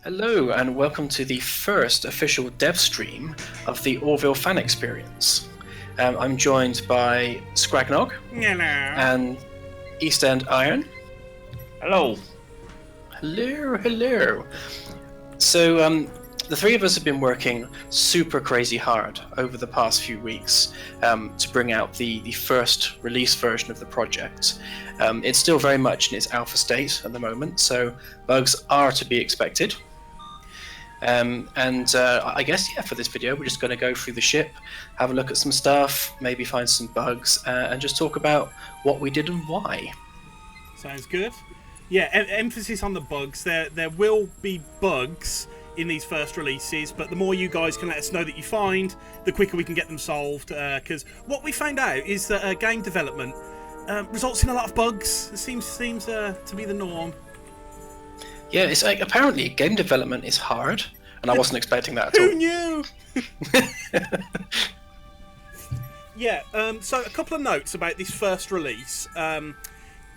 Hello and welcome to the first official dev stream of the Orville fan experience. I'm joined by Scragnog Hello. and EasendIron. Hello. Hello. So the three of us have been working super crazy hard over the past few weeks to bring out the first release version of the project. It's still very much in its alpha state at the moment, so bugs are to be expected. I guess, for this video, we're just going to go through the ship, have a look at some stuff, maybe find some bugs, and just talk about what we did and why. Sounds good. Yeah, emphasis on the bugs. There will be bugs in these first releases, but the more you guys can let us know that you find, the quicker we can get them solved. Because what we found out is that game development results in a lot of bugs. It seems to be the norm. Yeah, it's like apparently game development is hard, and I wasn't expecting that at all. Who knew? Yeah, so a couple of notes about this first release.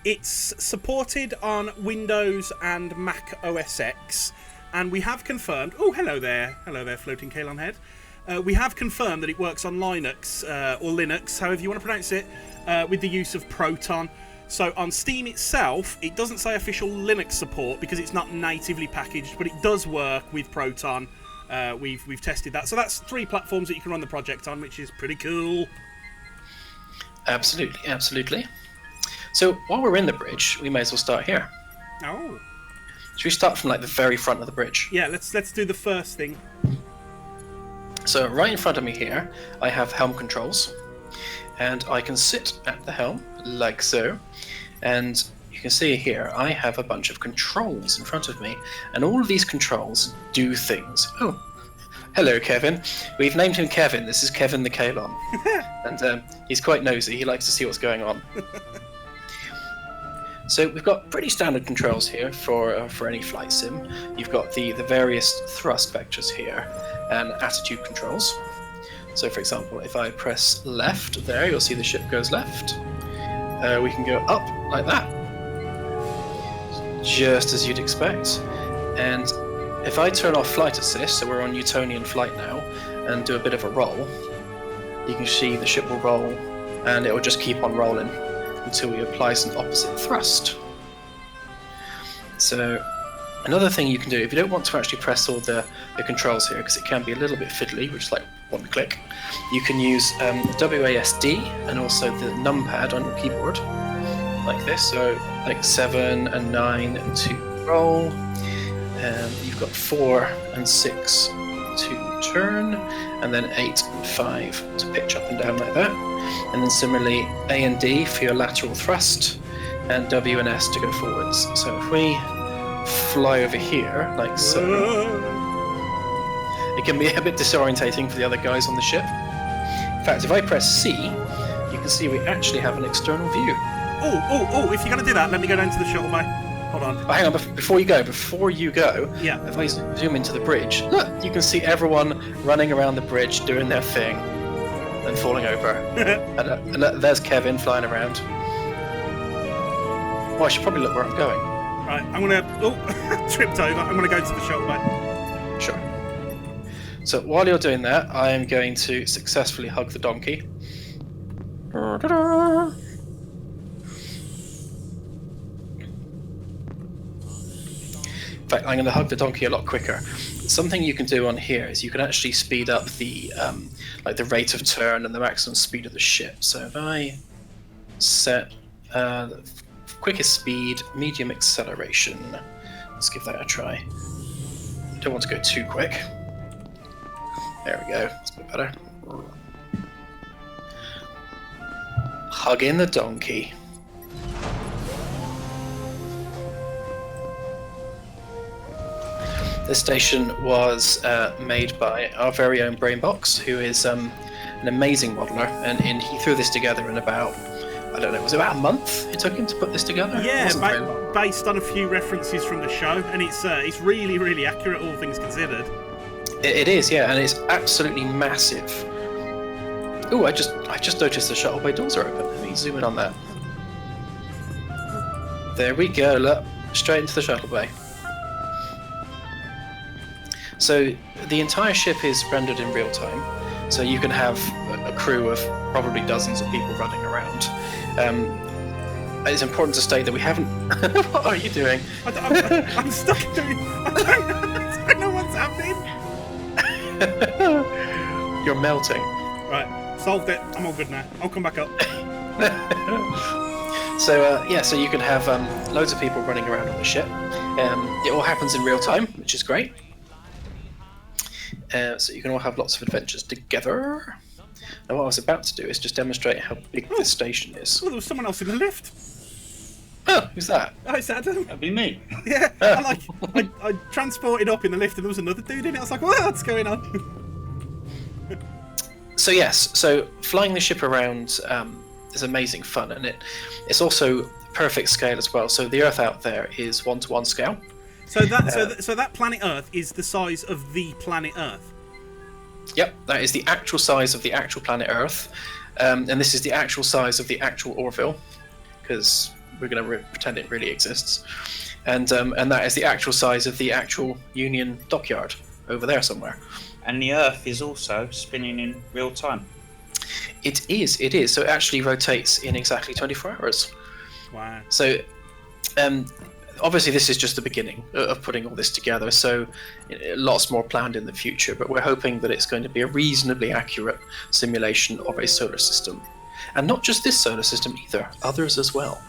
It's supported on Windows and Mac OS X, and we have confirmed... Oh, hello there, floating Kalon head. We have confirmed that it works on Linux, or Linux, however you want to pronounce it, with the use of Proton. So on Steam itself, it doesn't say official Linux support because it's not natively packaged, but it does work with Proton. We've tested that. So that's 3 platforms that you can run the project on, which is pretty cool. Absolutely. So while we're in the bridge, we may as well start here. Oh. Should we start from like the very front of the bridge? Yeah, let's do the first thing. So right in front of me here, I have helm controls. And I can sit at the helm, like so, and you can see here, I have a bunch of controls in front of me, and all of these controls do things. Oh, hello Kevin. We've named him Kevin. This is Kevin the Kalon. And he's quite nosy, he likes to see what's going on. So we've got pretty standard controls here for any flight sim. You've got the various thrust vectors here, and attitude controls. So for example, if I press left there, you'll see the ship goes left. We can go up like that, just as you'd expect. And if I turn off flight assist, so we're on Newtonian flight now, and do a bit of a roll, you can see the ship will roll, and it will just keep on rolling until we apply some opposite thrust. So another thing you can do, if you don't want to actually press all the controls here, because it can be a little bit fiddly, which is like one click, you can use WASD and also the numpad on your keyboard, like this. So like 7 and 9 to roll, and you've got 4 and 6 to turn, and then 8 and 5 to pitch up and down like that. And then similarly A and D for your lateral thrust, and W and S to go forwards. So if we fly over here, like so, it can be a bit disorientating for the other guys on the ship. In fact, if I press C, you can see we actually have an external view. Oh, if you're going to do that, let me go down to the shuttle bay. Hold on. But hang on, before you go, yeah. If I zoom into the bridge, look, you can see everyone running around the bridge doing their thing and falling over. and there's Kevin flying around. Well, I should probably look where I'm going. Right, I'm going to... tripped over. I'm going to go to the shuttle bay. Sure. So while you're doing that, I am going to successfully hug the donkey. In fact, I'm going to hug the donkey a lot quicker. Something you can do on here is you can actually speed up the like the rate of turn and the maximum speed of the ship. So if I set the quickest speed, medium acceleration, let's give that a try. Don't want to go too quick. There we go, that's a bit better. Hugging the donkey. This station was made by our very own Brainbox, who is an amazing modeler, and he threw this together in about, I don't know, was it about a month it took him to put this together? Yeah, based on a few references from the show, and it's really, really accurate, all things considered. It is, yeah, and it's absolutely massive. Oh, I just noticed the shuttle bay doors are open. Let me zoom in on that. There we go, look, straight into the shuttle bay. So the entire ship is rendered in real time. So you can have a crew of probably dozens of people running around. It's important to state that we haven't. What are you doing? I'm stuck doing. I don't know what's happening. You're melting. Right, solved it. I'm all good now. I'll come back up. So so you can have loads of people running around on the ship. It all happens in real time, which is great. So you can all have lots of adventures together. Now what I was about to do is just demonstrate how big this station is. Oh, there was someone else in the lift. Oh, who's that? Oh, it's Adam. That'd be me. Yeah, I transported up in the lift and there was another dude in it. I was like, what's going on? So yes, so flying the ship around is amazing fun, and it's also perfect scale as well. So the Earth out there is 1-to-1 scale. So that planet Earth is the size of the planet Earth. Yep, that is the actual size of the actual planet Earth, and this is the actual size of the actual Orville, because we're going to pretend it really exists, and that is the actual size of the actual Union dockyard over there somewhere. And the Earth is also spinning in real time. It is. So it actually rotates in exactly 24 hours. Wow. So, obviously this is just the beginning of putting all this together, so lots more planned in the future, but we're hoping that it's going to be a reasonably accurate simulation of a solar system. And not just this solar system either, others as well.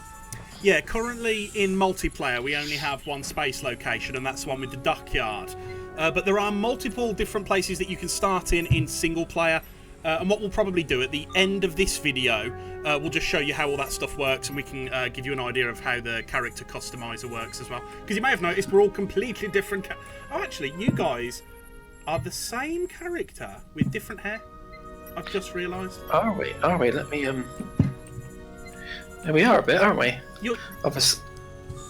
Yeah, currently in multiplayer we only have one space location, and that's the one with the dockyard. But there are multiple different places that you can start in single player. And what we'll probably do at the end of this video, we'll just show you how all that stuff works, and we can give you an idea of how the character customizer works as well. Because you may have noticed we're all completely different. Oh, actually, you guys are the same character with different hair. I've just realised. Are we? Let me There we are a bit, aren't we? You're, Obviously.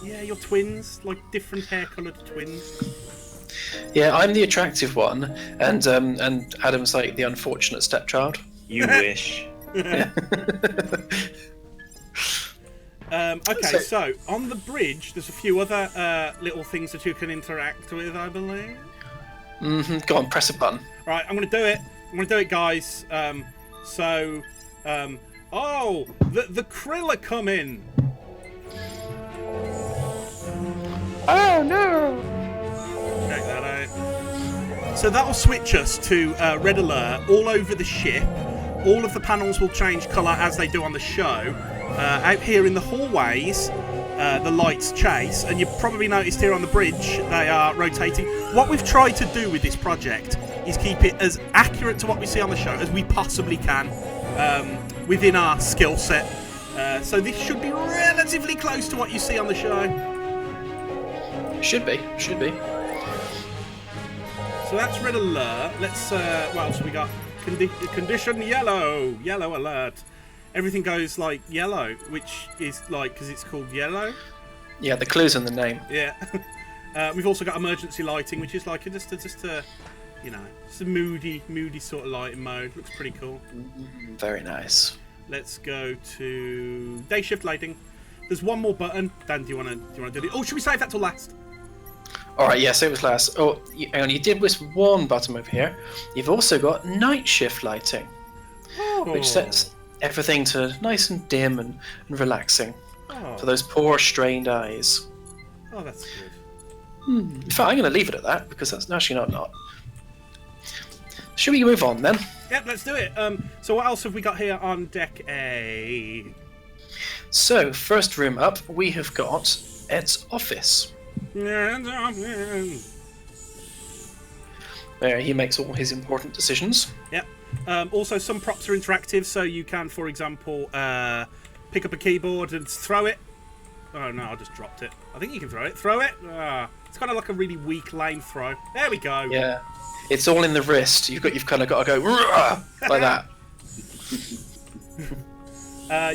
yeah, you're twins, like different hair-coloured twins. Yeah, I'm the attractive one, and Adam's like the unfortunate stepchild. You wish. Okay, so on the bridge, there's a few other little things that you can interact with, I believe. Go on, press a button. Right, I'm going to do it. Guys. Oh, the krill are coming. Oh no! Check that out. So that'll switch us to red alert all over the ship. All of the panels will change colour as they do on the show. Out here in the hallways, the lights chase, and you've probably noticed here on the bridge they are rotating. What we've tried to do with this project is keep it as accurate to what we see on the show as we possibly can, within our skill set. So this should be relatively close to what you see on the show. Should be. So that's red alert. Let's, what else have we got? Condition yellow. Yellow alert. Everything goes like yellow, which is like, because it's called yellow. Yeah, the clue's in the name. Yeah. We've also got emergency lighting, which is like just a you know, it's a moody sort of lighting mode. Looks pretty cool. Very nice. Let's go to day shift lighting. There's one more button. Dan, do you want to do the? Oh, should we save that till last? All right, yeah, so it was last. Oh, hang on, you did miss one button over here. You've also got night shift lighting, which sets everything to nice and dim and relaxing for those poor strained eyes. Oh, that's good. In fact, I'm going to leave it at that because that's actually not. Should we move on then? Yep, let's do it. So what else have we got here on deck A? So, first room up, we have got Ed's office. There, he makes all his important decisions. Yep. Also, some props are interactive, so you can, for example, pick up a keyboard and throw it. Oh no, I just dropped it. I think you can throw it. Throw it! It's kind of like a really weak, lame throw. There we go. Yeah. It's all in the wrist. You've kind of got to go like that.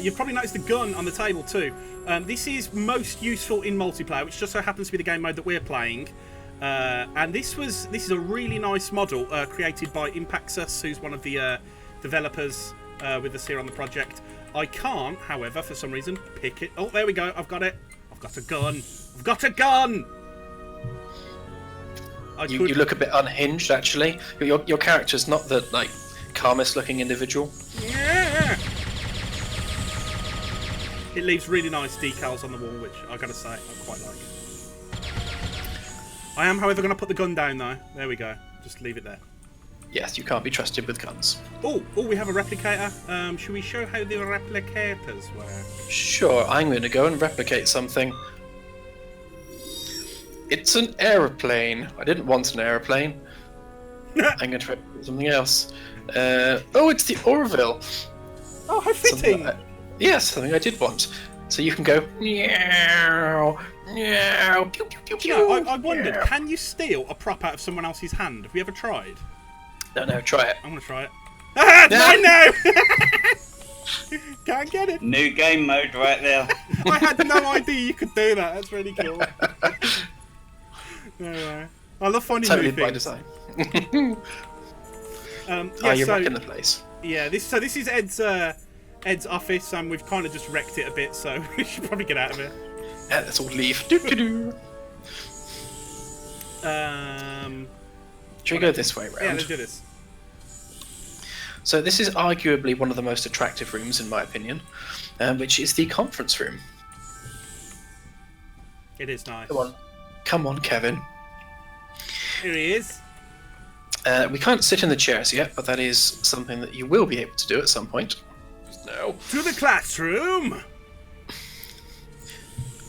You've probably noticed the gun on the table too. This is most useful in multiplayer, which just so happens to be the game mode that we're playing. And this is a really nice model created by Impaxus, who's one of the developers with us here on the project. I can't, however, for some reason, pick it. Oh, there we go. I've got it. I've got a gun. You look a bit unhinged, actually. Your character's not the like calmest-looking individual. Yeah. It leaves really nice decals on the wall, which I gotta say I quite like. I am, however, going to put the gun down though. There we go. Just leave it there. Yes, you can't be trusted with guns. Oh, we have a replicator. Should we show how the replicators work? Sure, I'm going to go and replicate something. It's an aeroplane. I didn't want an aeroplane. I'm going to replicate something else. Oh, it's the Orville. Oh, how fitting! Yes, something I did want. So you can go meow, meow, pew, pew, pew, pew. You know, I wondered, can you steal a prop out of someone else's hand? Have you ever tried? No, try it. I'm gonna try it. Ah, it's mine now! Can't get it. New game mode right there. I had no idea you could do that. That's really cool. Anyway, I love finding Totally new by things. design. You're wrecking the place. Yeah, this is Ed's office, and we've kind of just wrecked it a bit, so we should probably get out of here. Yeah, let's all leave. Doo-doo-doo. Should we go this way round? Yeah, let's do this. So this is arguably one of the most attractive rooms, in my opinion, which is the conference room. It is nice. Come on, Kevin. Here he is. We can't sit in the chairs yet, but that is something that you will be able to do at some point. No. To the classroom!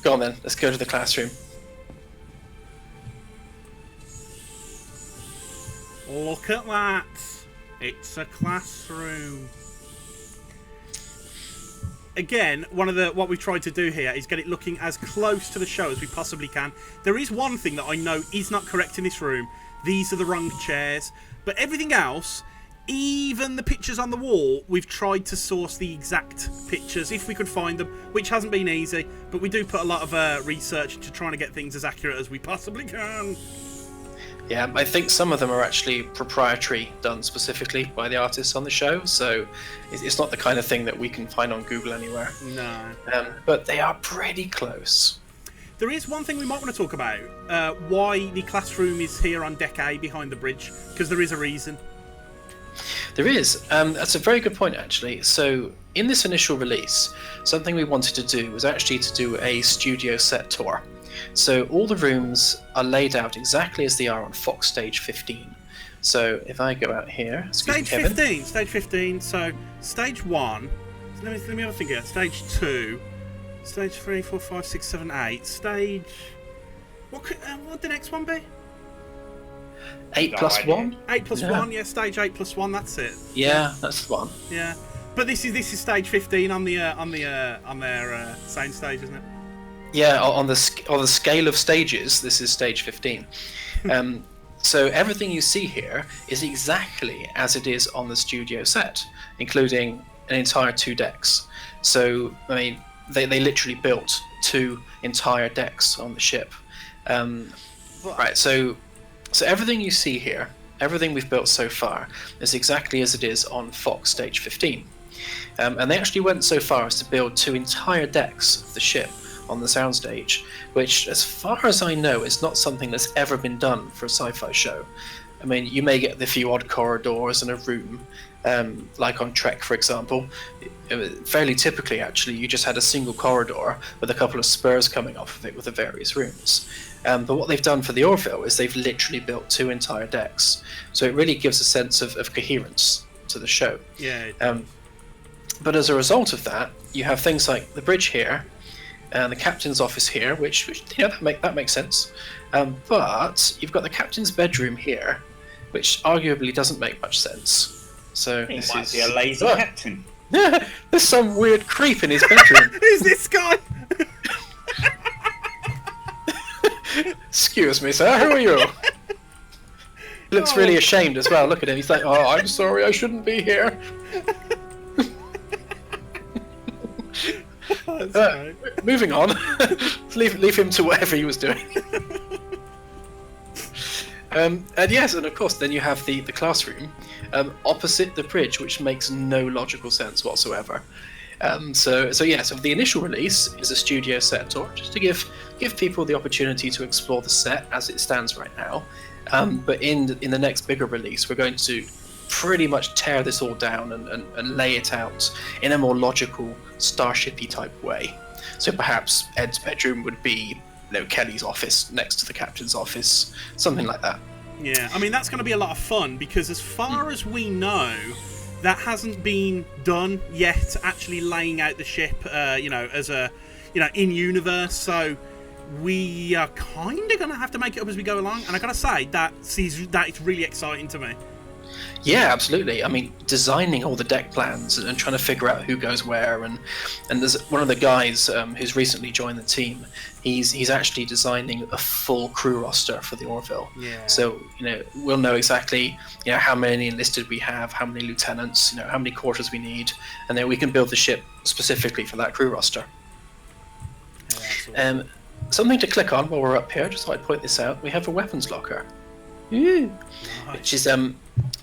Go on then, let's go to the classroom. Look at that. It's a classroom. Again, what we've tried to do here is get it looking as close to the show as we possibly can. There is one thing that I know is not correct in this room. These are the wrong chairs. But everything else, even the pictures on the wall, we've tried to source the exact pictures if we could find them, which hasn't been easy. But we do put a lot of research into trying to get things as accurate as we possibly can. Yeah, I think some of them are actually proprietary, done specifically by the artists on the show, so it's not the kind of thing that we can find on Google anywhere. No. But they are pretty close. There is one thing we might want to talk about, why the classroom is here on deck A behind the bridge, because there is a reason. There is. That's a very good point, actually. So in this initial release, something we wanted to do was actually to do a studio set tour. So all the rooms are laid out exactly as they are on Fox Stage 15. So if I go out here, Stage 15. So stage 1. Let me have a think here. Stage 2. Stage 3, 4, 5, 6, 7, 8. Stage. What would the next one be? 8 plus 1. 8 plus 1. Yeah, stage 8 plus 1. That's it. Yeah, that's the one. Yeah, but this is stage 15 on their sound stage, isn't it? Yeah, on the scale of stages, this is stage 15. So everything you see here is exactly as it is on the studio set, including an entire 2 decks. So, I mean, they literally built 2 entire decks on the ship. Right, so everything you see here, everything we've built so far, is exactly as it is on Fox Stage 15. And they actually went so far as to build 2 entire decks of the ship on the soundstage, which, as far as I know, is not something that's ever been done for a sci-fi show. I mean, you may get the few odd corridors in a room, like on Trek, for example. Fairly typically, actually, you just had a single corridor with a couple of spurs coming off of it with the various rooms. But what they've done for the Orville is they've literally built 2 entire decks, so it really gives a sense of coherence to the show. Yeah. But as a result of that, you have things like the bridge here, and the captain's office here, which that makes sense. But you've got the captain's bedroom here, which arguably doesn't make much sense. So He this might is be a lazy captain. There's some weird creep in his bedroom. Who's this guy? Excuse me, sir. Who are you? He looks really ashamed as well. Look at him. He's like, "Oh, I'm sorry. I shouldn't be here." Moving on. leave him to whatever he was doing. And yes, and of course, then you have the classroom opposite the bridge, which makes no logical sense whatsoever. So the initial release is a studio set tour, just to give people the opportunity to explore the set as it stands right now. But in the next bigger release, we're going to pretty much tear this all down and lay it out in a more logical, starshipy type way. So perhaps Ed's bedroom would be, Kelly's office next to the captain's office, something like that. Yeah, I mean, that's going to be a lot of fun, because as far as we know, that hasn't been done yet, actually laying out the ship, as a, in universe. So we are kind of going to have to make it up as we go along. And I got to say, that it's really exciting to me. Yeah, absolutely. I mean, designing all the deck plans and trying to figure out who goes where, and there's one of the guys who's recently joined the team. He's actually designing a full crew roster for the Orville. Yeah. So we'll know exactly how many enlisted we have, how many lieutenants, how many quarters we need, and then we can build the ship specifically for that crew roster. Yeah, something to click on while we're up here, just so I point this out. We have a weapons locker. Ooh. Nice. Which is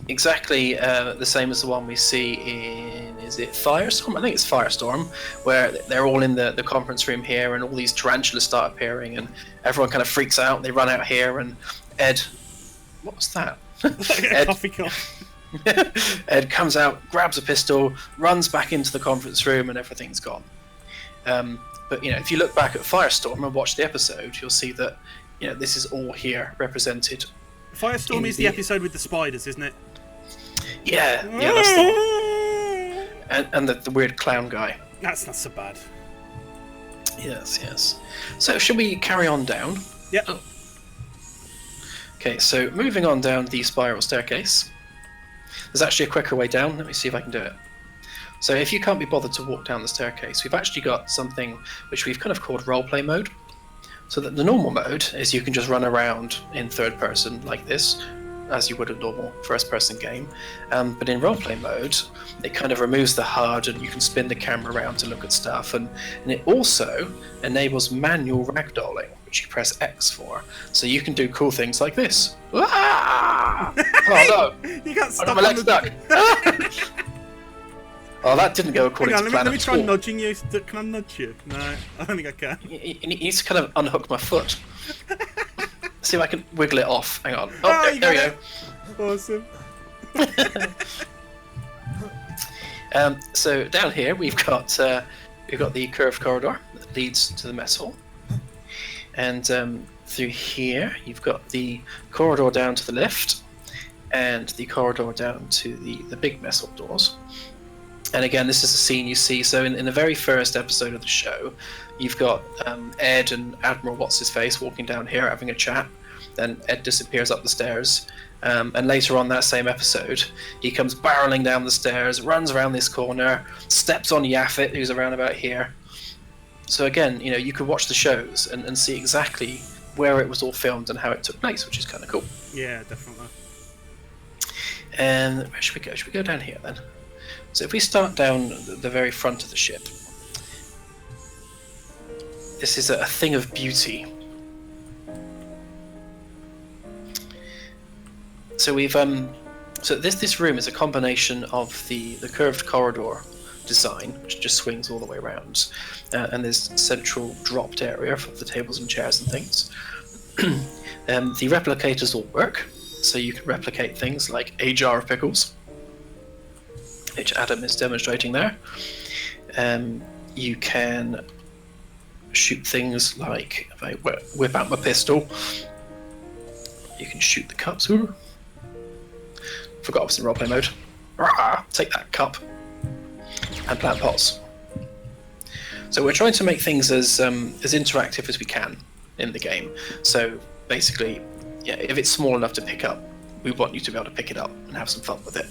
exactly the same as the one we see in, is it Firestorm? I think it's Firestorm, where they're all in the conference room here, and all these tarantulas start appearing, and everyone kind of freaks out. They run out here, and Ed, what was that? Ed, coffee cup. Ed comes out, grabs a pistol, runs back into the conference room, and everything's gone. But if you look back at Firestorm and watch the episode, you'll see that this is all here represented. Firestorm is the episode with the spiders, isn't it? Yeah, that's the one. And the weird clown guy. That's not so bad. Yes. So, should we carry on down? Yep. Oh. Okay, so moving on down the spiral staircase. There's actually a quicker way down. Let me see if I can do it. So, if you can't be bothered to walk down the staircase, we've actually got something which we've kind of called roleplay mode. So that the normal mode is you can just run around in third person like this, as you would a normal first person game. But in roleplay mode, it kind of removes the HUD, and you can spin the camera around to look at stuff. And it also enables manual ragdolling, which you press X for. So you can do cool things like this. Ah! Oh no! You got stuck. I got my leg stuck. Oh, that didn't go according to plan. Let me try nudging you. Can I nudge you? No, I don't think I can. He needs to kind of unhook my foot. See if I can wiggle it off. Hang on. Oh, there we go. Awesome. So down here we've got the curved corridor that leads to the mess hall, and through here you've got the corridor down to the left, and the corridor down to the big mess hall doors. And again, this is a scene you see. So in the very first episode of the show, you've got Ed and Admiral What's-His-Face walking down here having a chat. Then Ed disappears up the stairs. And later on that same episode, he comes barreling down the stairs, runs around this corner, steps on Yaffet, who's around about here. So again, you could watch the shows and see exactly where it was all filmed and how it took place, which is kind of cool. Yeah, definitely. And where should we go? Should we go down here then? So if we start down the very front of the ship, this is a thing of beauty. So we've so this room is a combination of the curved corridor design, which just swings all the way around, and there's central dropped area for the tables and chairs and things. The replicators all work, so you can replicate things like a jar of pickles, which Adam is demonstrating there. You can shoot things like, if I whip out my pistol, you can shoot the cups. Ooh. Forgot I was in roleplay mode. Rah! Take that cup and plant pots. So we're trying to make things as interactive as we can in the game. So basically, if it's small enough to pick up, we want you to be able to pick it up and have some fun with it.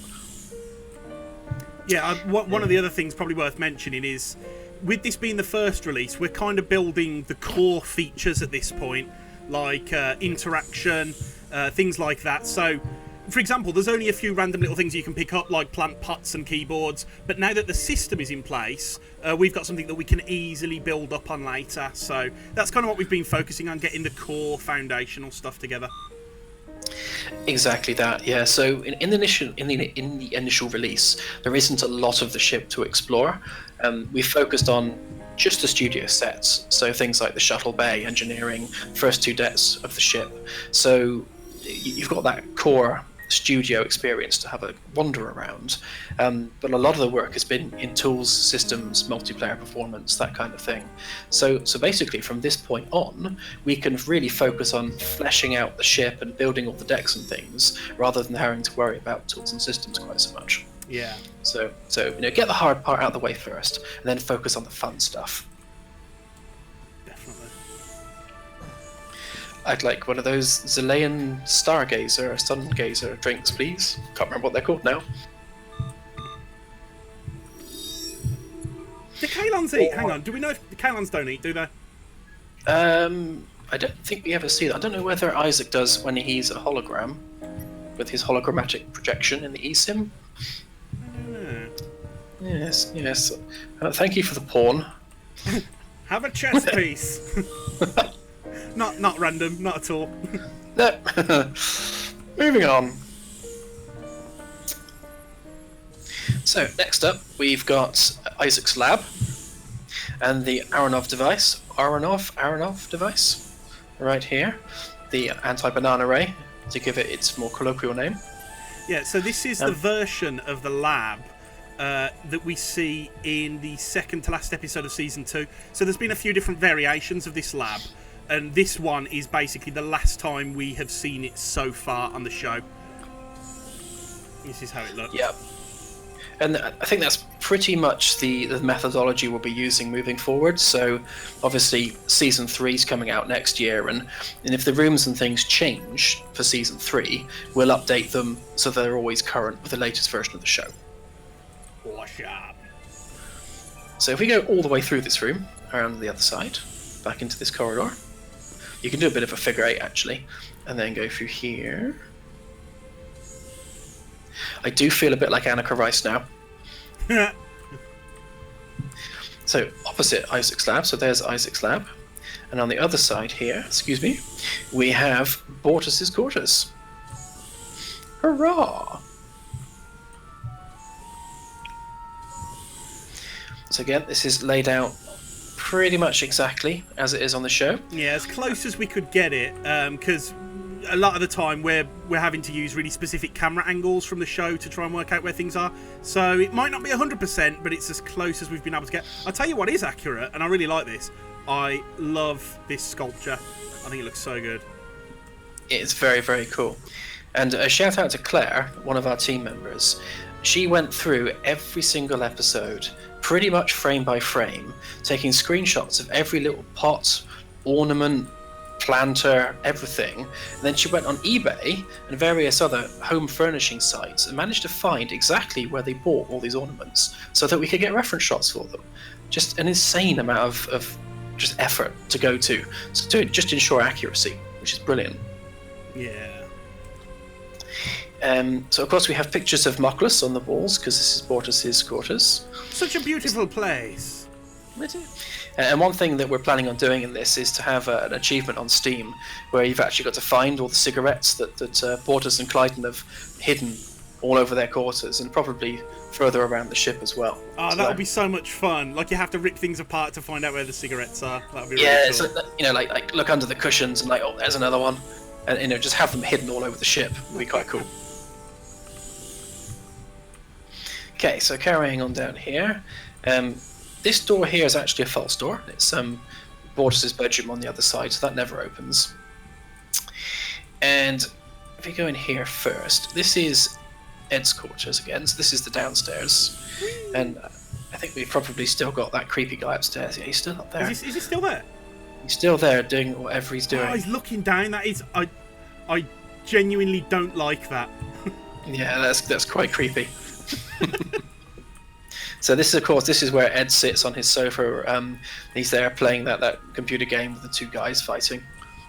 Yeah, one of the other things probably worth mentioning is, with this being the first release, we're kind of building the core features at this point, like interaction, things like that. So, for example, there's only a few random little things you can pick up, like plant pots and keyboards, but now that the system is in place, we've got something that we can easily build up on later. So that's kind of what we've been focusing on, getting the core foundational stuff together. Exactly that, yeah. So in the initial release, there isn't a lot of the ship to explore. We focused on just the studio sets, so things like the Shuttle bay, engineering, first two decks of the ship. So you've got that core studio experience to have a wander around, but a lot of the work has been in tools, systems, multiplayer performance, that kind of thing. So basically from this point on, we can really focus on fleshing out the ship and building all the decks and things, rather than having to worry about tools and systems quite so much. Yeah. So get the hard part out of the way first, and then focus on the fun stuff. Definitely. I'd like one of those Zilean Stargazer or Sungazer drinks, please. Can't remember what they're called now. Do Kalons eat? Hang on, do we know if the Kalons don't eat, do they? I don't think we ever see that. I don't know whether Isaac does when he's a hologram, with his hologrammatic projection in the eSIM. Yes. Thank you for the porn. Have a chess piece. Not random, not at all. No. Moving on. So next up, we've got Isaac's lab and the Aronov device. Aronov device, right here. The anti-banana ray, to give it its more colloquial name. Yeah. So this is the version of the lab that we see in the second to last episode of season 2. So there's been a few different variations of this lab, and this one is basically the last time we have seen it so far on the show. This is how it looks. Yeah. And I think that's pretty much the methodology we'll be using moving forward. So obviously season 3 is coming out next year, and if the rooms and things change for season 3, we'll update them so they're always current with the latest version of the show. Wash up. So if we go all the way through this room, around the other side, back into this corridor, you can do a bit of a figure 8 actually, and then go through here. I do feel a bit like Annika Rice now. So opposite Isaac's lab, so there's Isaac's lab, and on the other side here, we have Bortus's quarters. Hurrah! So again, this is laid out pretty much exactly as it is on the show. Yeah, as close as we could get it, because a lot of the time we're having to use really specific camera angles from the show to try and work out where things are. So it might not be 100%, but it's as close as we've been able to get. I'll tell you what is accurate, and I really like this. I love this sculpture. I think it looks so good. It's very, very cool. And a shout out to Claire, one of our team members. She went through every single episode, pretty much frame by frame, taking screenshots of every little pot, ornament, planter, everything. And then she went on eBay and various other home furnishing sites and managed to find exactly where they bought all these ornaments so that we could get reference shots for them. Just an insane amount of just effort to go to just ensure accuracy, which is brilliant. Yeah. So of course we have pictures of Mocklus on the walls because this is Bortus's quarters. Such a beautiful place. And one thing that we're planning on doing in this is to have an achievement on Steam where you've actually got to find all the cigarettes that Bortus and Clyden have hidden all over their quarters and probably further around the ship as well. Oh, so that would be so much fun. Like you have to rip things apart to find out where the cigarettes are. That would be really cool. So, like look under the cushions and oh, there's another one, and just have them hidden all over the ship would be quite cool. Okay, so carrying on down here, this door here is actually a false door. It's Bortus's bedroom on the other side, so that never opens. And if we go in here first, this is Ed's quarters again, so this is the downstairs. And I think we've probably still got that creepy guy upstairs. Yeah, he's still up there. Is he still there? He's still there doing whatever he's doing. Oh, he's looking down. That is, I genuinely don't like that. Yeah, that's quite creepy. So this is where Ed sits on his sofa. He's there playing that computer game with the two guys fighting.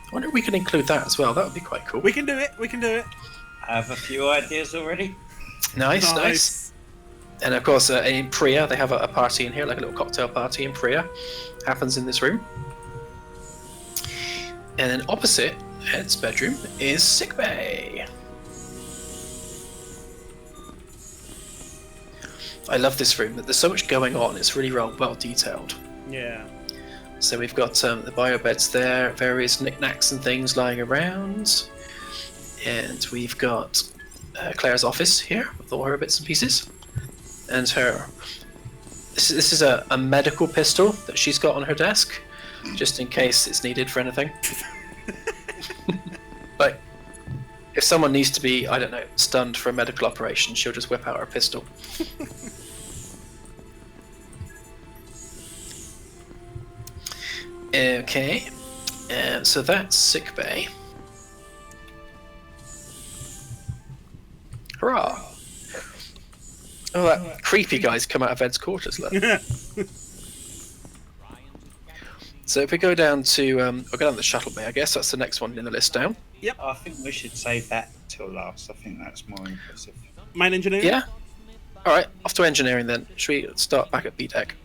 I wonder if we can include that as well. That would be quite cool. We can do it. I have a few ideas already. Nice. And of course, in Priya, they have a party in here, like a little cocktail party in Priya. Happens in this room. And then opposite Ed's bedroom is Sickbay. I love this room. There's so much going on. It's really well detailed. Yeah. So we've got the bio beds there, various knickknacks and things lying around. And we've got Claire's office here with all her bits and pieces. And her... This is a medical pistol that she's got on her desk, just in case it's needed for anything. Like, if someone needs to be, I don't know, stunned for a medical operation, she'll just whip out her pistol. Okay, so that's Sickbay. Hurrah! Oh, that creepy guy's come out of Ed's quarters, look. So if we go down to, we'll go down to the Shuttle Bay, I guess that's the next one in the list down. Yep. I think we should save that till last. I think that's more impressive. Main engineering? Yeah? Alright, off to engineering then. Should we start back at B-Deck?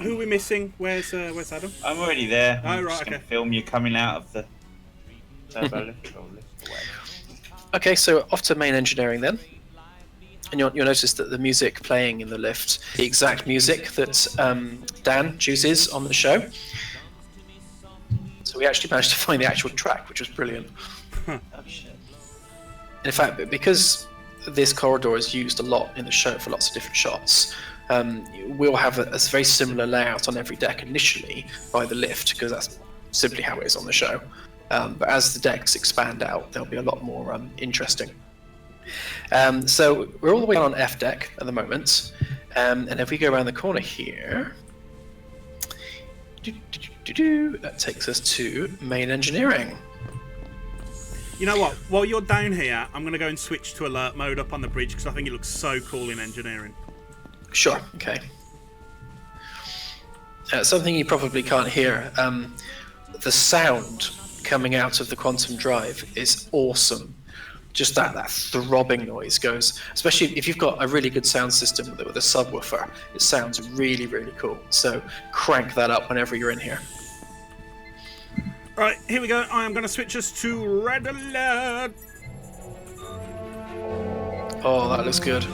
Who are we missing? Where's Adam? I'm already there. Oh, I'm right, just gonna okay. film you coming out of the turbo lift or lift away. Okay, so off to main engineering then. And you'll notice that the music playing in the lift, the exact music that Dan chooses on the show. So we actually managed to find the actual track, which was brilliant. Oh shit. In fact, because this corridor is used a lot in the show for lots of different shots, we'll have a very similar layout on every deck initially by the lift, because that's simply how it is on the show. But as the decks expand out, they'll be a lot more interesting. So we're all the way on F deck at the moment, and if we go around the corner here, that takes us to main engineering. You know what? While you're down here, I'm going to go and switch to alert mode up on the bridge because I think it looks so cool in engineering. Sure, okay. Something you probably can't hear, the sound coming out of the quantum drive is awesome. Just that throbbing noise goes, especially if you've got a really good sound system with a subwoofer, it sounds really, really cool. So crank that up whenever you're in here. Right, here we go. I am going to switch us to red alert. Oh, that looks good.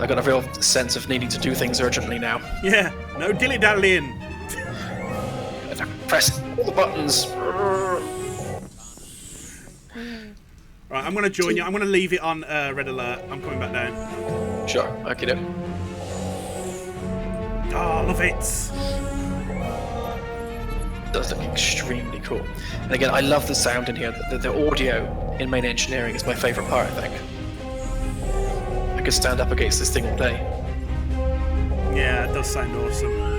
I got a real sense of needing to do things urgently now. Yeah, no dilly-dallying. Press all the buttons. Right, I'm going to join you. I'm going to leave it on red alert. I'm coming back down. Sure, okay, do. Oh, I love it. It does look extremely cool. And again, I love the sound in here. The audio in main engineering is my favourite part, I think. I could stand up against this thing all day. Yeah, it does sound awesome.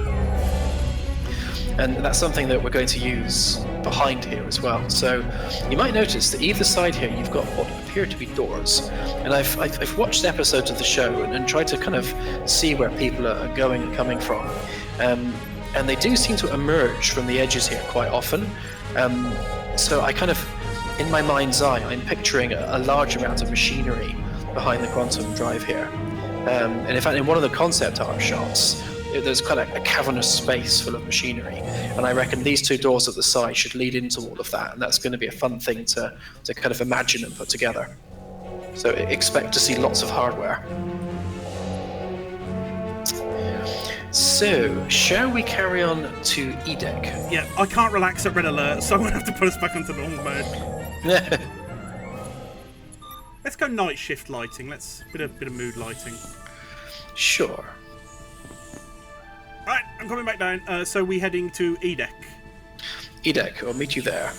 And that's something that we're going to use behind here as well. So you might notice that either side here you've got what appear to be doors. And I've watched episodes of the show and tried to kind of see where people are going and coming from. And they do seem to emerge from the edges here quite often. So I kind of, in my mind's eye, I'm picturing a large amount of machinery behind the quantum drive here. And in fact, in one of the concept art shots, there's kind of a cavernous space full of machinery, and I reckon these two doors at the side should lead into all of that, and that's going to be a fun thing to kind of imagine and put together. So expect to see lots of hardware. So, shall we carry on to E-Deck? Yeah, I can't relax at red alert, so I'm going to have to put us back onto normal mode. Let's go night shift lighting. Let's bit of mood lighting. Sure. Right, I'm coming back down. So we heading to E-Deck. E-Deck, I'll meet you there.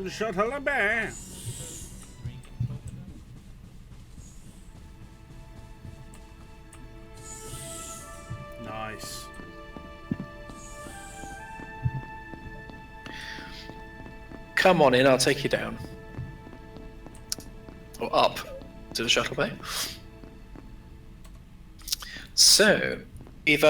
Shuttle Bay. Nice. Come on in, I'll take you down. Or up to the shuttle bay. So, we've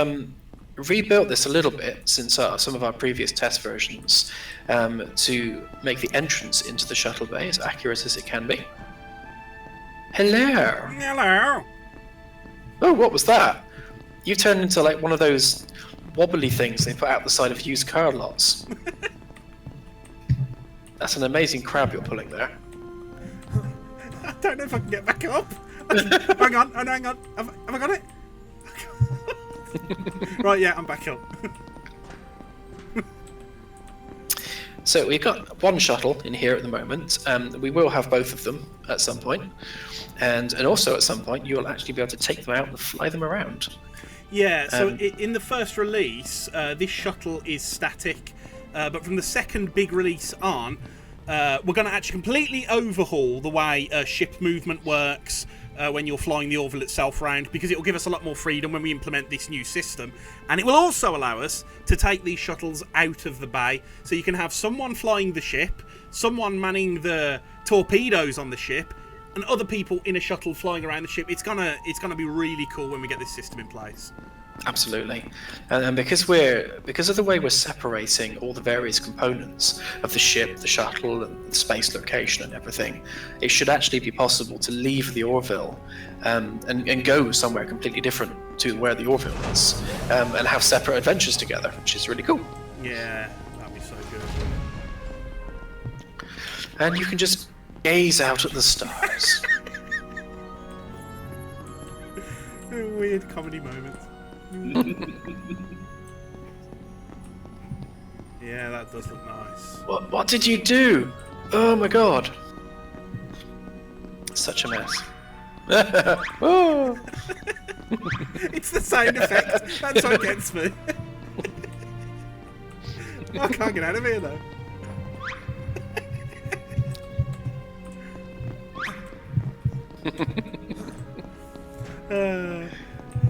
rebuilt this a little bit since some of our previous test versions to make the entrance into the shuttle bay as accurate as it can be. Hello! Hello! Oh, what was that? You turned into like one of those wobbly things they put out the side of used car lots. That's an amazing crab you're pulling there. I don't know if I can get back up. Hang on, hang on. Have I got it? Right, yeah, I'm back up. So we've got one shuttle in here at the moment. We will have both of them at some point, and also at some point you will actually be able to take them out and fly them around. Yeah. So in the first release, this shuttle is static, but from the second big release on, we're going to actually completely overhaul the way ship movement works. When you're flying the Orville itself round, because it will give us a lot more freedom when we implement this new system, and it will also allow us to take these shuttles out of the bay, so you can have someone flying the ship, someone manning the torpedoes on the ship, and other people in a shuttle flying around the ship. It's gonna be really cool when we get this system in place. Absolutely, and because of the way we're separating all the various components of the ship, the shuttle, and the space location and everything, it should actually be possible to leave the Orville and go somewhere completely different to where the Orville is, and have separate adventures together, which is really cool. Yeah, that'd be so good. And you can just gaze out at the stars. Weird comedy moments. Yeah, that does look nice. What did you do? Oh my god. Such a mess. Oh. It's the sound effect. That's what gets me. I can't get out of here though.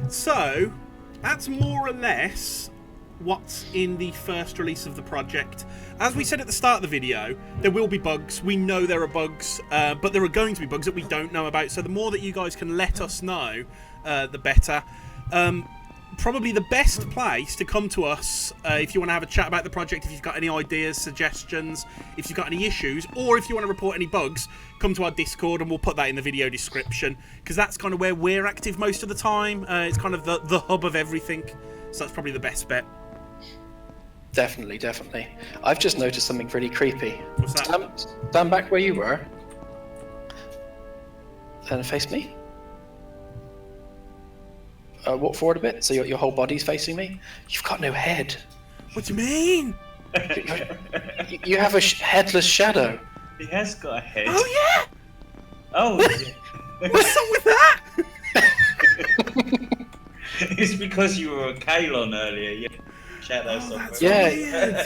So, that's more or less what's in the first release of the project. As we said at the start of the video, there will be bugs. We know there are bugs, but there are going to be bugs that we don't know about. So the more that you guys can let us know, the better. Probably the best place to come to us if you want to have a chat about the project, if you've got any ideas, suggestions, if you've got any issues, or if you want to report any bugs, come to our Discord and we'll put that in the video description, because that's kind of where we're active most of the time. It's kind of the hub of everything, so that's probably the best bet. Definitely. I've just noticed something pretty creepy. What's that? Stand back where you were and face me. Walk forward a bit, so your whole body's facing me. You've got no head. What do you mean? You have a headless shadow. He has got a head. Oh yeah! Oh, What's up with that? it's because you were a Kalon earlier. Yeah. Shadow somewhere. Yeah.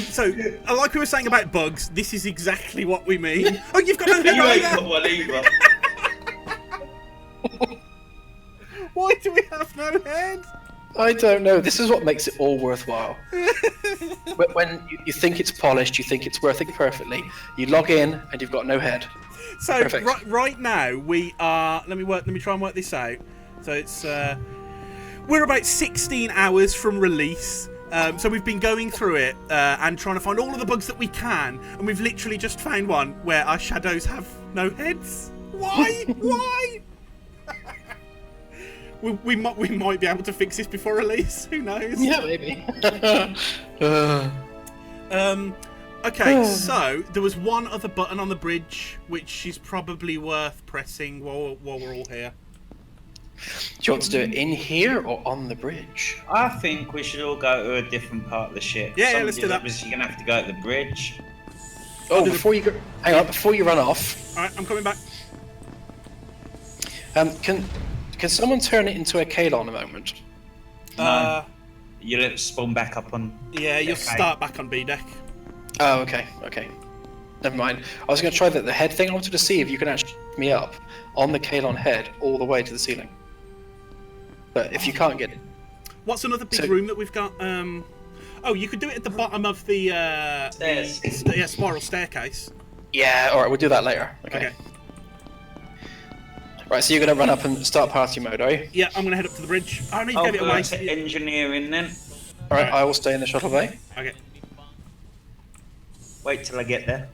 So, like we were saying about bugs, this is exactly what we mean. Oh, you've got no head You ain't either. got one either. Why do we have no head? I don't know. This is what makes it all worthwhile. When you think it's polished, you think it's working perfectly. You log in and you've got no head. So Perfect. right now we are. Let me try and work this out. So it's we're about 16 hours from release. So we've been going through it and trying to find all of the bugs that we can, and we've literally just found one where our shadows have no heads. Why? Why? We might be able to fix this before release. Who knows? Yeah, maybe. Okay, so there was one other button on the bridge, which is probably worth pressing while we're all here. Do you want to do it in here or on the bridge? I think we should all go to a different part of the ship. Yeah, let's do that. Obviously, you're gonna have to go to the bridge. Oh, before you go, hang on, before you run off. All right, I'm coming back. Can someone turn it into a Kalon a moment? You'll spawn back up on. Yeah, you'll start back on B deck. Oh, okay. Never mind. I was going to try the head thing. I wanted to see if you can actually get me up on the Kalon head all the way to the ceiling. But if you can't get it... What's another big room that we've got? Oh, you could do it at the bottom of the Stairs. spiral staircase. Yeah, alright, we'll do that later. Okay. Right, so you're going to run up and start party mode, are you? Yeah, I'm going to head up to the bridge. I need to I'll get it go away. to engineering then. Alright, I will stay in the shuttle bay. Okay. Wait till I get there.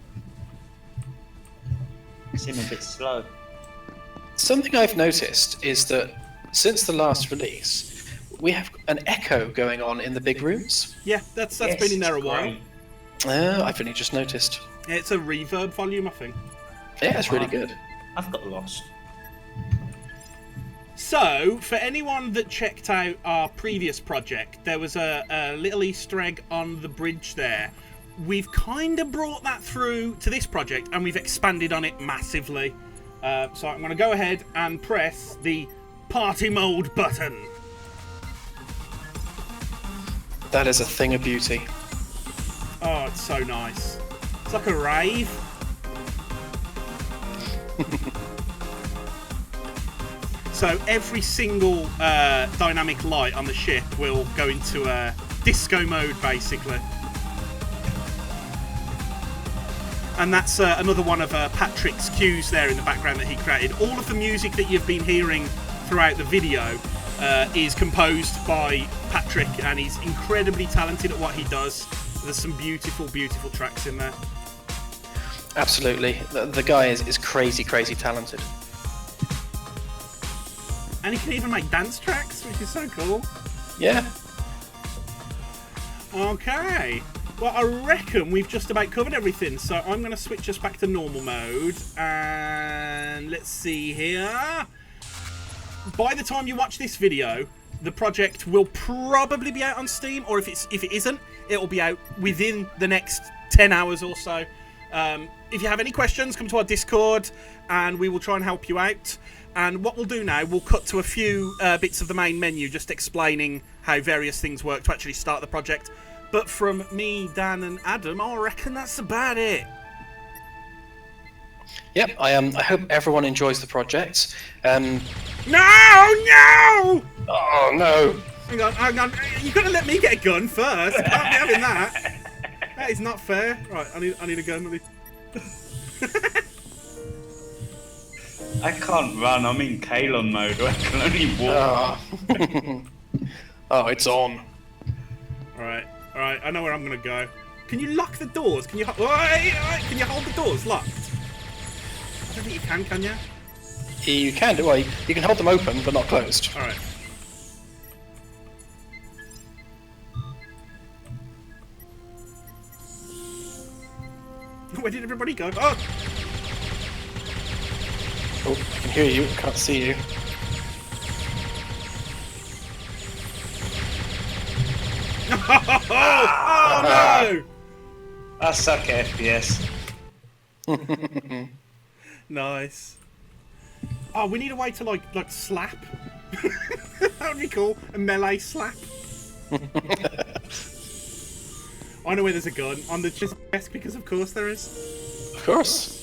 Seem a bit slow. Something I've noticed is that since the last release, we have an echo going on in the big rooms. Yeah, that's been in there a while. I've only just noticed. Yeah, it's a reverb volume, I think. Yeah, it's really good. I've got lost. So, for anyone that checked out our previous project, there was a little Easter egg on the bridge there. We've kind of brought that through to this project, and we've expanded on it massively. So I'm going to go ahead and press the party mode button. That is a thing of beauty. Oh, it's so nice. It's like a rave. So every single dynamic light on the ship will go into disco mode, basically. And that's another one of Patrick's cues there in the background that he created. All of the music that you've been hearing throughout the video is composed by Patrick, and he's incredibly talented at what he does. There's some beautiful, beautiful tracks in there. Absolutely. The guy is crazy, crazy talented. And he can even make dance tracks, which is so cool. Yeah. Okay. Well, I reckon we've just about covered everything, so I'm going to switch us back to normal mode. And let's see here. By the time you watch this video, the project will probably be out on Steam, or if it isn't, it will be out within the next 10 hours or so. If you have any questions, come to our Discord, and we will try and help you out. And what we'll do now, we'll cut to a few bits of the main menu, just explaining how various things work to actually start the project. But from me, Dan, and Adam, I reckon that's about it. Yep, I hope everyone enjoys the project. No! Oh, no! Hang on. You've got to let me get a gun first. I can't be having that. That is not fair. Right, I need a gun. I can't run. I'm in Kalon mode. I can only walk. Oh, it's on. Alright, I know where I'm going to go. Can you lock the doors? Can you can you hold the doors locked? I don't think you can you? You can do it. You can hold them open, but not closed. Alright. Where did everybody go? Oh! Oh, I can hear you. I can't see you. Oh no! I suck at FPS. Nice. Oh, we need a way to like slap. That would be cool. A melee slap. I know where there's a gun on the desk because of course there is. Of course.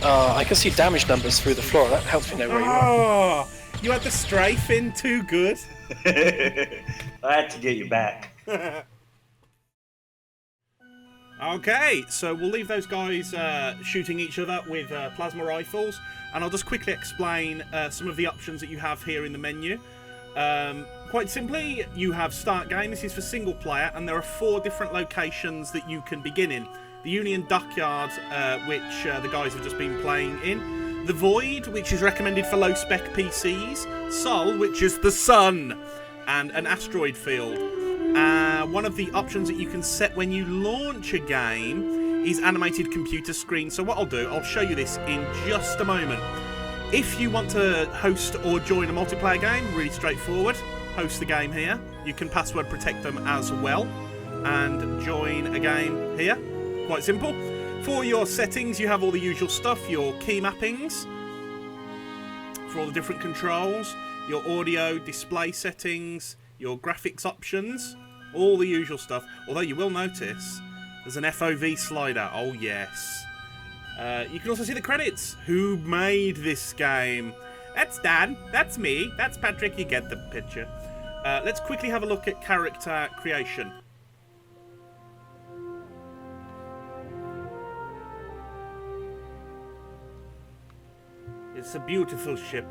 I can see damage numbers through the floor. That helps me know where you are. Oh, you had the strafe in too good. I had to get you back. Okay, so we'll leave those guys shooting each other with plasma rifles, and I'll just quickly explain some of the options that you have here in the menu. Quite simply, you have Start Game. This is for single player, and there are 4 different locations that you can begin in. The Union Dockyard, which the guys have just been playing in. The Void, which is recommended for low-spec PCs. Sol, which is the sun. And an asteroid field. One of the options that you can set when you launch a game is animated computer screen. So what I'll do, I'll show you this in just a moment. If you want to host or join a multiplayer game, really straightforward. Host the game here. You can password protect them as well. And join a game here. Quite simple. For your settings, you have all the usual stuff. Your key mappings for all the different controls. Your audio display settings. Your graphics options. All the usual stuff. Although you will notice there's an FOV slider. Oh, yes. You can also see the credits. Who made this game? That's Dan. That's me. That's Patrick. You get the picture. Let's quickly have a look at character creation. It's a beautiful ship.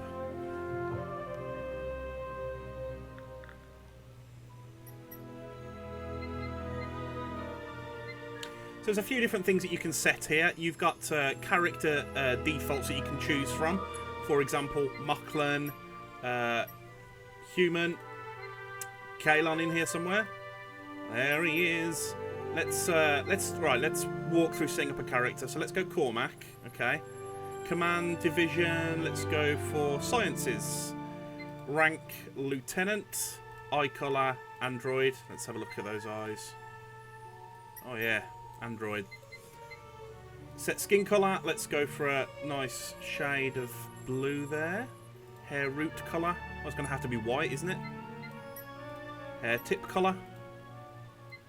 So there's a few different things that you can set here. You've got character defaults that you can choose from. For example, Moclan, Human, Kalon in here somewhere. There he is. Let's walk through setting up a character. So let's go Cormac. Okay. Command division. Let's go for sciences. Rank lieutenant. Eye color android. Let's have a look at those eyes. Oh yeah, android. Set skin color. Let's go for a nice shade of blue there. Hair root color. Oh, it's going to have to be white, isn't it? Hair tip color.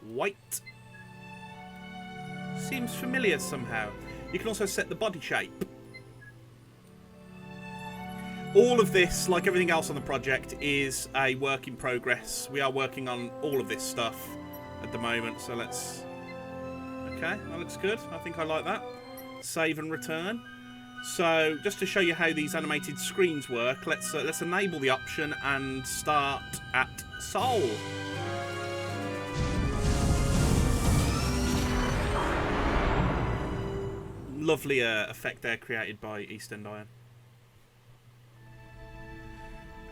White. Seems familiar somehow. You can also set the body shape. All of this, like everything else on the project, is a work in progress. We are working on all of this stuff at the moment, so let's... Okay, that looks good. I think I like that. Save and return. So, just to show you how these animated screens work, let's enable the option and start at Soul. Lovely effect there created by EasendIron.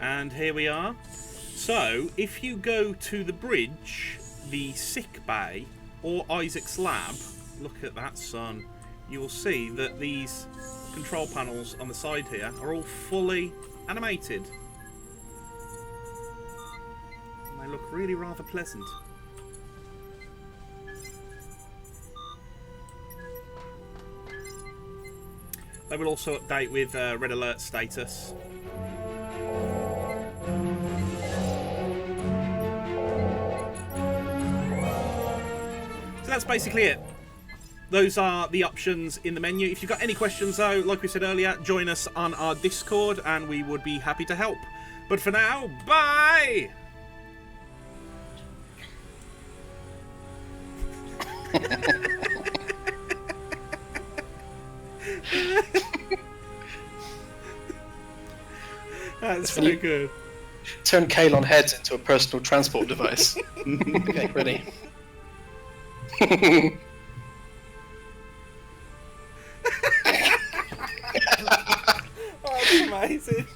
And here we are. So, if you go to the bridge, the Sickbay, or Isaac's lab, look at that sun, you will see that these control panels on the side here are all fully animated. And they look really rather pleasant. They will also update with red alert status. So that's basically it. Those are the options in the menu. If you've got any questions though, like we said earlier, join us on our Discord and we would be happy to help. But for now, bye! That's so good. Turn Kalon heads into a personal transport device. Okay, ready. Oh, that's amazing.